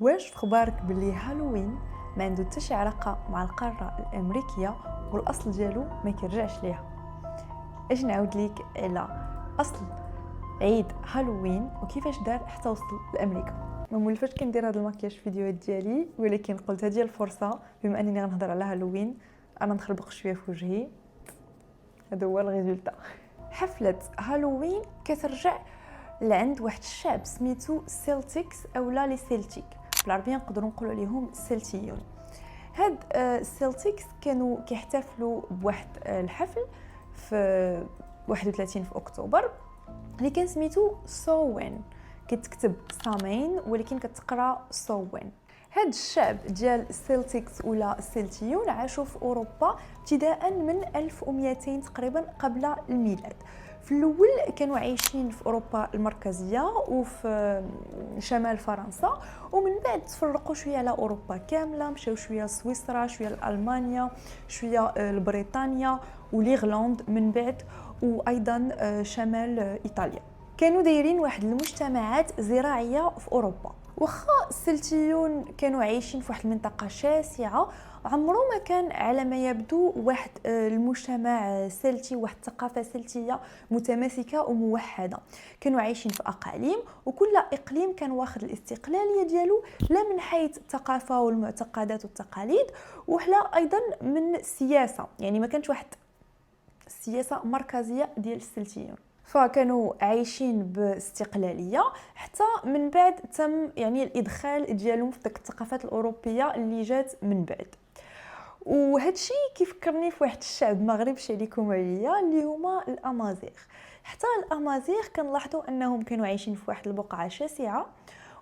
واش في خبارك باللي هالوين ما عنده حتى شي علاقه مع القاره الامريكيه والاصل ديالو ما كيرجعش ليها؟ اش نعاود ليك على اصل عيد هالوين وكيفاش دار حتى وصل لامريكا. ما مولفاش كندير هذا الماكياج في الفيديوهات ديالي، ولكن قلت هذه الفرصه بما انني غنهضر على هالوين انا نخربق شويه في وجهي. هذا هو الريزولتا. حفله هالوين كترجع لعند واحد الشعب سميتو سيلتيكس اولا لي سيلتيك، بالعربيه نقدروا نقولوا عليهم السلتيون. هاد السيلتيكس كانوا كيحتفلوا بواحد الحفل في 31 في اكتوبر اللي كان سميتو سوين، كتكتب سامين ولكن كتقرا سوين. هاد الشعب ديال السيلتيكس ولا السلتيون عاشوا في اوروبا ابتداء من 1200 تقريبا قبل الميلاد. في الاول كانوا عايشين في اوروبا المركزيه وفي شمال فرنسا، ومن بعد تفرقوا شويه على اوروبا كامله، مشاو شويه لسويسرا، شويه لالمانيا، شويه لبريطانيا وليغلاند من بعد، وايضا شمال ايطاليا. كانوا دايرين واحد المجتمعات زراعيه في اوروبا. واخا السلتيون كانوا عايشين في واحد المنطقه شاسعه، عمره ما كان على ما يبدو واحد المجتمع سلتي، واحد الثقافه سلتيه متماسكه وموحده. كانوا عايشين في اقاليم، وكل اقليم كان واخد الاستقلاليه ديالو، لا من حيث الثقافه والمعتقدات والتقاليد، وحلا ايضا من السياسه، يعني ما كانش واحد السياسه مركزيه ديال السلتيون. فكانوا عايشين باستقلاليه حتى من بعد تم يعني الادخال ديالهم في ديك الثقافات الاوروبيه اللي جات من بعد. وهذا الشيء كيفكرني في واحد الشعب ما غريبش عليكم عليا اللي هما الامازيغ. حتى الامازيغ كنلاحظوا انهم كانوا عايشين في واحد البقعه شاسعه،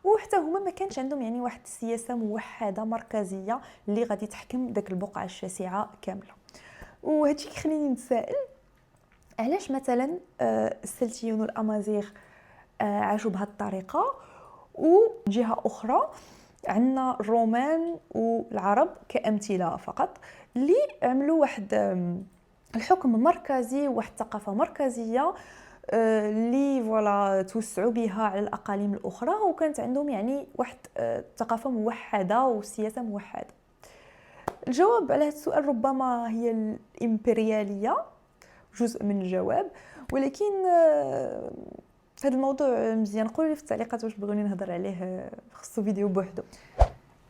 وحتى هما ما كانش عندهم يعني واحد السياسه موحده مركزيه اللي غادي تحكم داك البقعه الشاسعه كامله. وهذا الشيء كيخليني نتسائل علاش مثلا السلتيون والامازيغ عاشوا بهذه الطريقه، وجهه اخرى عندنا الرومان والعرب كامثله فقط اللي عملوا واحد الحكم مركزي، واحد الثقافه مركزيه اللي فوالا توسعوا بها على الاقاليم الاخرى، وكانت عندهم يعني واحد ثقافه موحده وسياسه موحده. الجواب على هذا السؤال ربما هي الامبرياليه، جزء من الجواب، ولكن هذا الموضوع مزيان قولوا لي في التعليقات واش بغوني نهضر عليه، خصو فيديو بوحدو.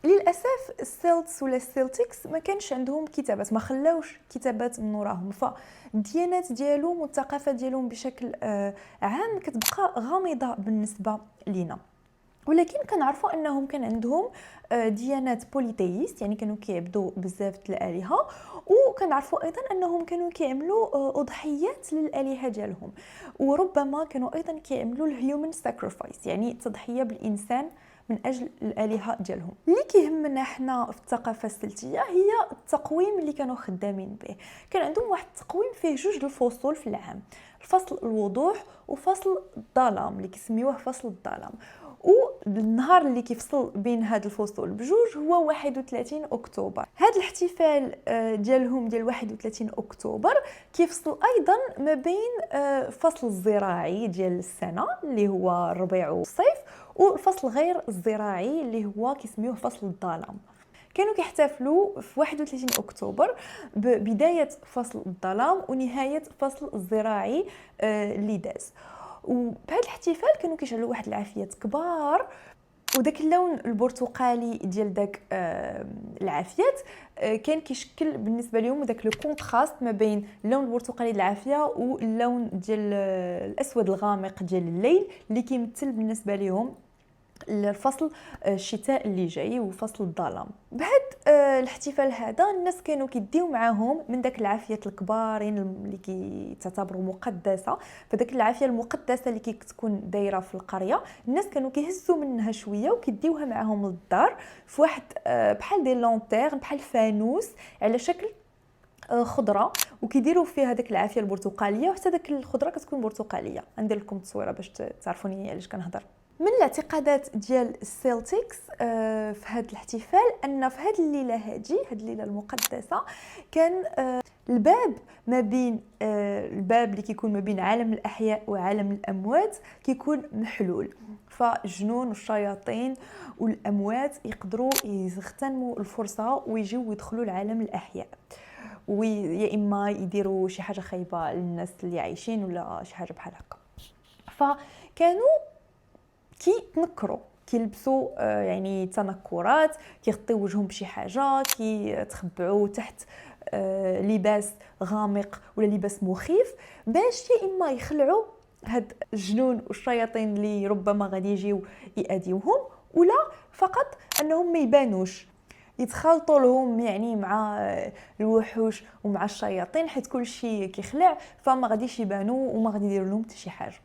للاسف السيلتس ولا السيلتيكس ما كانش عندهم كتابات، ما خلاوش كتابات من وراهم، فالديانات ديالهم والثقافه ديالهم بشكل عام كتبقى غامضه بالنسبه لينا. ولكن كنعرفوا انهم كان عندهم ديانات بوليتيست، يعني كانوا كيعبدوا بزاف الالهه، وكنعرفوا ايضا انهم كانوا كيعملوا اضحيات للالهه ديالهم، وربما كانوا ايضا كيعملوا الهيومن ساكريفايس، يعني تضحيه بالانسان من اجل الالهه ديالهم. اللي كيهمنا حنا في الثقافه السلتيه هي التقويم اللي كانوا خدامين به. كان عندهم واحد التقويم فيه جوج الفصول في العام، الفصل الوضوح وفصل الظلام اللي كيسميوه فصل الظلام. والنهار اللي كيفصل بين هاد الفصول بجوج هو 31 اكتوبر. هاد الاحتفال ديالهم ديال 31 اكتوبر كيفصل ايضا ما بين فصل الزراعي ديال السنه اللي هو الربيع والصيف، والفصل غير الزراعي اللي هو كيسميوه فصل الظلام. كانوا كيحتفلوا في 31 اكتوبر ببدايه فصل الظلام ونهايه فصل الزراعي اللي داز. وبهذا الاحتفال كانوا كيشعلوا واحد العافيات كبار، وداك اللون البرتقالي ديال داك العافيات كان كيشكل بالنسبه لهم داك لو كونتراست ما بين اللون البرتقالي ديال العافيه واللون ديال الاسود الغامق ديال الليل اللي كيمثل بالنسبه لهم الفصل الشتاء اللي جاي وفصل الظلام. بهاد الاحتفال هذا الناس كانوا كيديو معاهم من داك العافيات الكبارين اللي كيتعتبروا مقدسه. فداك العافيه المقدسه اللي كتكون دايره في القريه، الناس كانوا كيهزوا منها شويه وكيديوها معاهم للدار في واحد بحال دي لونتير، بحال فانوس على شكل خضره، وكيديروا فيها داك العافيه البرتقاليه، وحتى داك الخضره كتكون برتقاليه. ندير لكم التصويره باش تعرفوني علاش كنهضر. من الاعتقادات ديال السيلتيكس في هذا الاحتفال ان في هذه الليله، هذه الليله المقدسه، كان الباب ما بين الباب اللي كيكون ما بين عالم الاحياء وعالم الاموات كيكون محلول، فالجنون والشياطين والاموات يقدروا يغتنموا الفرصه ويجيو يدخلوا لعالم الاحياء، ويا اما يديروا شي حاجه خايبه للناس اللي عايشين ولا شي حاجه بحال هكا. فكانوا كيتنكروا، كيلبسوا يعني تنكرات، كيغطيو وجههم بشي حاجه، كيتخبعوا تحت لباس غامق ولا لباس مخيف، باش يا اما يخلعوا هاد الجنون والشياطين اللي ربما غادي يجيو يأذيوهم، ولا فقط انهم ما يبانوش، يتخلطوا لهم يعني مع الوحوش ومع الشياطين، حيت كل شيء كيخلع فما غاديش يبانوا وما غادي يديروا لهم حتى شي حاجه.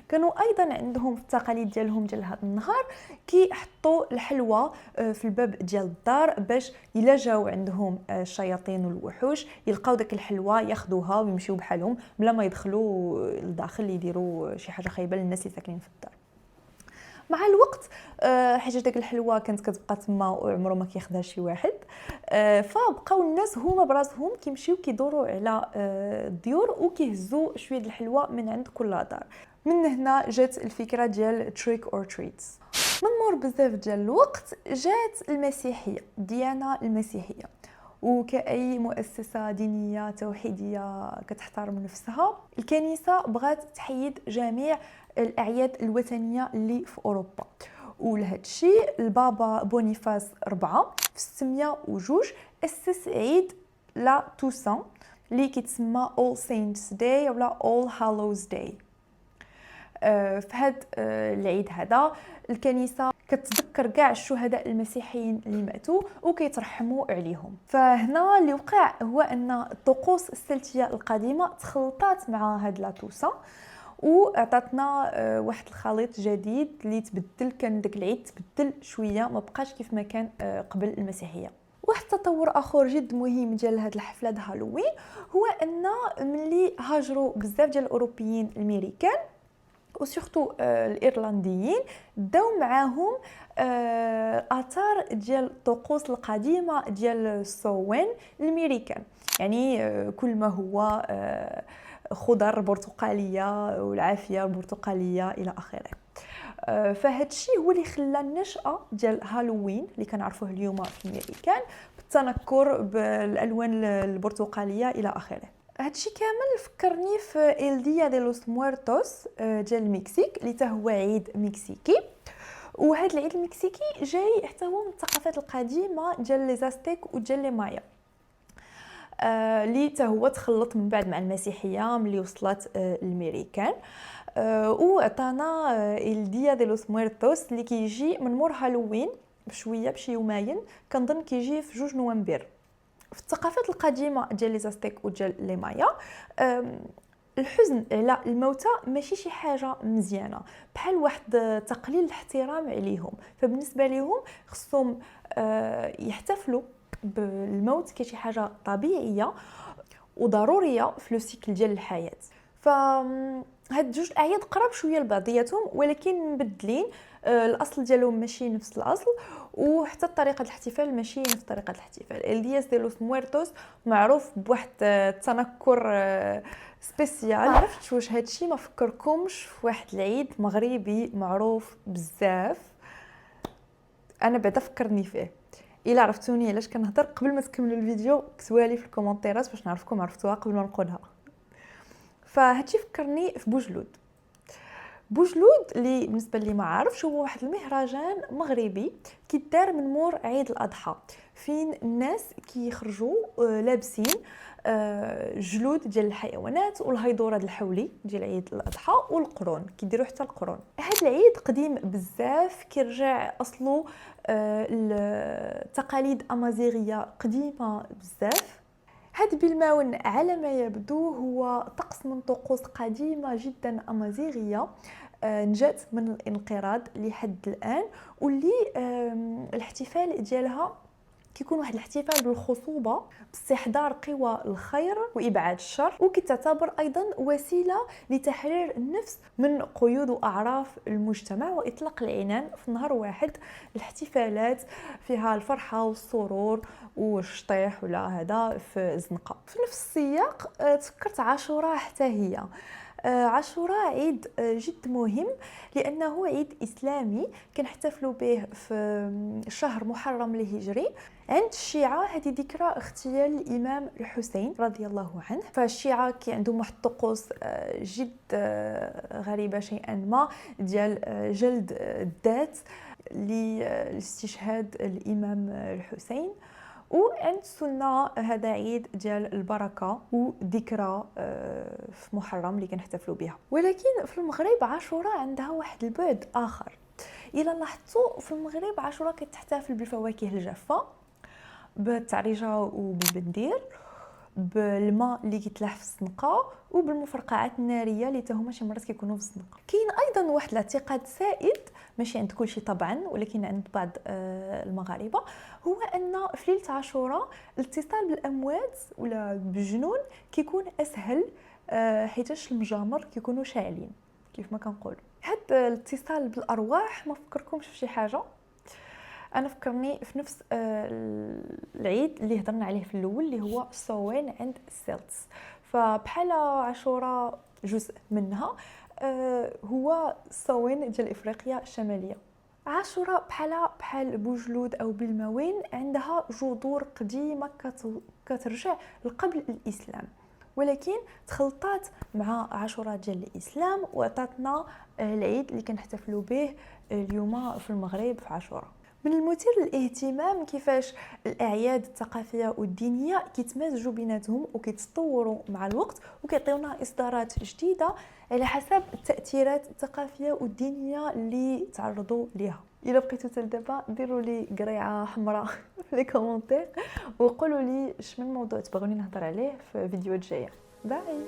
كانوا ايضا عندهم في التقاليد ديالهم ديال هذا النهار كيحطوا الحلوى في الباب ديال الدار، باش الا جاو عندهم الشياطين والوحوش يلقاو داك الحلوى ياخذوها ويمشيو بحالهم بلا ما يدخلوا لداخل يديروا شي حاجه خايبه للناس اللي ساكنين في الدار. مع الوقت حاجه داك الحلوى كانت كتبقى تما وعمره ما كياخذها شي واحد، فبقاو الناس هما براسهم كيمشيو كيدوروا على الديور وكيهزوا شويه د الحلوى من عند كل دار. من هنا جات الفكره ديال تريك اور تريتس. من مور بزاف ديال الوقت جات المسيحيه، الديانه المسيحيه، وكأي مؤسسة دينية توحيدية كتحترم نفسها، الكنيسة بغات تحيد جميع الأعياد الوثنية اللي في أوروبا، ولهذا الشيء البابا بونيفاس 4 في 602 أسس عيد لا توسان اللي كيتسمى All Saints Day ولا All Hallows Day. في هذا العيد هذا الكنيسة كتذكر كاع الشهداء المسيحيين اللي ماتوا وكيترحموا عليهم. فهنا اللي وقع هو ان الطقوس السلتيه القديمه تخلطات مع هاد لا توسا وعطاتنا واحد الخليط جديد اللي تبدل، كان داك العيد تبدل شويه، ما بقاش كيف ما كان قبل المسيحيه. واحد التطور اخر جد مهم ديال هاد الحفله د هالوين هو ان ملي هاجروا بزاف ديال الاوروبيين الامريكان وسورتو الايرلنديين داو معاهم اثار ديال الطقوس القديمه ديال السوين الامريكان، يعني كل ما هو خضر برتقاليه والعافيه البرتقاليه الى اخره. فهاد الشيء هو اللي خلى النشأة ديال هالوين اللي كنعرفوه اليوم في الامريكان بالتنكر بالالوان البرتقاليه الى اخره. هادشي كامل فكرني في إل ديا دي لوس مويرتوس ديال المكسيك اللي حتى هو عيد مكسيكي، وهذا العيد المكسيكي جاي حتى هو من الثقافات القديمه ديال لي زاستيك وديال لي مايا اللي حتى هو تخلط من بعد مع المسيحيه ملي وصلت الامريكان، وعطانا إل ديا دي لوس مويرتوس اللي كيجي من مور هالوين بشويه بشي يومين، كنظن كيجي في 2 نوفمبر. في الثقافات القديمه ديال لي زاستيك وديال لي مايا الحزن على الموتى ماشي شي حاجه مزيانه، بحال واحد تقليل الاحترام عليهم، فبالنسبه لهم خصهم يحتفلوا بالموت كشي حاجه طبيعيه وضروريه في لو سيكل ديال الحياه. هاد جوج الاعياد قراب شويه لبعضياتهم ولكن مبدلين، الاصل ديالهم ماشي نفس الاصل، وحتى طريقه الاحتفال ماشي نفس طريقه الاحتفال. الدياس دي لوس مويرتوس معروف بواحد التنكر سبيسيال. ما عرفتش واش هادشي ما فكركمش في واحد العيد مغربي معروف بزاف، انا بعدا فكرني فيه. الا عرفتوني علاش كنهضر قبل ما تكملوا الفيديو كتبوها لي في الكومونتيرات باش نعرفكم عرفتوها قبل ما نقولها. فهادشي فكرني في بوجلود. بوجلود اللي بالنسبه لي ما عارفش هو واحد المهرجان مغربي كيدار من مور عيد الاضحى، فين الناس كيخرجوا لابسين جلود ديال الحيوانات والهيدوره ديال الحولي ديال عيد الاضحى والقرون، كيديروا حتى القرون. هذا العيد قديم بزاف، كيرجع اصله التقاليد امازيغيه قديمه بزاف. هاد بالماون على ما يبدو هو طقس من طقوس قديمه جدا امازيغيه نجات من الانقراض لحد الان، واللي الاحتفال ديالها كيكون واحد الاحتفال بالخصوبة باستحضار قوى الخير وإبعاد الشر، وكتعتبر أيضا وسيلة لتحرير النفس من قيود وأعراف المجتمع وإطلاق العنان في نهار واحد. الاحتفالات فيها الفرحة والسرور والشطيح ولا هذا في الزنقة. في نفس السياق تفكرت عاشوراء حتى هي. عاشوراء عيد جد مهم لأنه عيد إسلامي كنحتفلوا به في شهر محرم الهجري. عند الشيعة هذه ذكرى اغتيال الإمام الحسين رضي الله عنه. فالشيعة كي عندهم واحد الطقوس جد غريبة شيئا ما ديال جلد الذات لاستشهاد الإمام الحسين. وعند السنة هذا عيد ديال البركة وذكرى في محرم اللي كنحتفلوا بها. ولكن في المغرب عاشوراء عندها واحد البعد آخر. إلا لاحظتوا في المغرب عاشوراء كتحتفل بالفواكه الجافة، بالتعريجة وبالبندير، بالماء اللي كيتلاح في الزنقه، وبالمفرقعات الناريه اللي هما شي مرات كيكونوا في الزنقه. كاين ايضا واحد الاعتقاد سائد ماشي عند كل شي طبعا ولكن عند بعض المغاربه، هو ان في ليله عاشوراء الاتصال بالاموات ولا بالجنون كيكون اسهل حيتاش المجامر كيكونوا شاعلين كيف ما كنقول. هذا الاتصال بالارواح ما فكركمش في شي حاجه؟ انا فكرني في نفس العيد اللي هضرنا عليه في الاول اللي هو سوين عند السيلتس. فبحال عاشوراء جزء منها هو سوين ديال افريقيا الشماليه. عاشوراء بحال بوجلود او بالموين عندها جذور قديمه كترجع لقبل الاسلام، ولكن تخلطات مع عاشوراء ديال الاسلام وعطاتنا العيد اللي كنحتفلوا به اليوم في المغرب في عاشوراء. من المثير للاهتمام كيفاش الاعياد الثقافيه والدينيه كيتمازجوا بيناتهم وكيتطوروا مع الوقت وكيعطيونا اصدارات جديده على حسب التاثيرات الثقافيه والدينيه اللي تعرضوا ليها. الا بقيتوا حتى دابا ديروا لي قريعه حمراء في لي كومونتير وقولوا لي اش من موضوع تبغوني نهضر عليه في فيديوهات جايه. باي.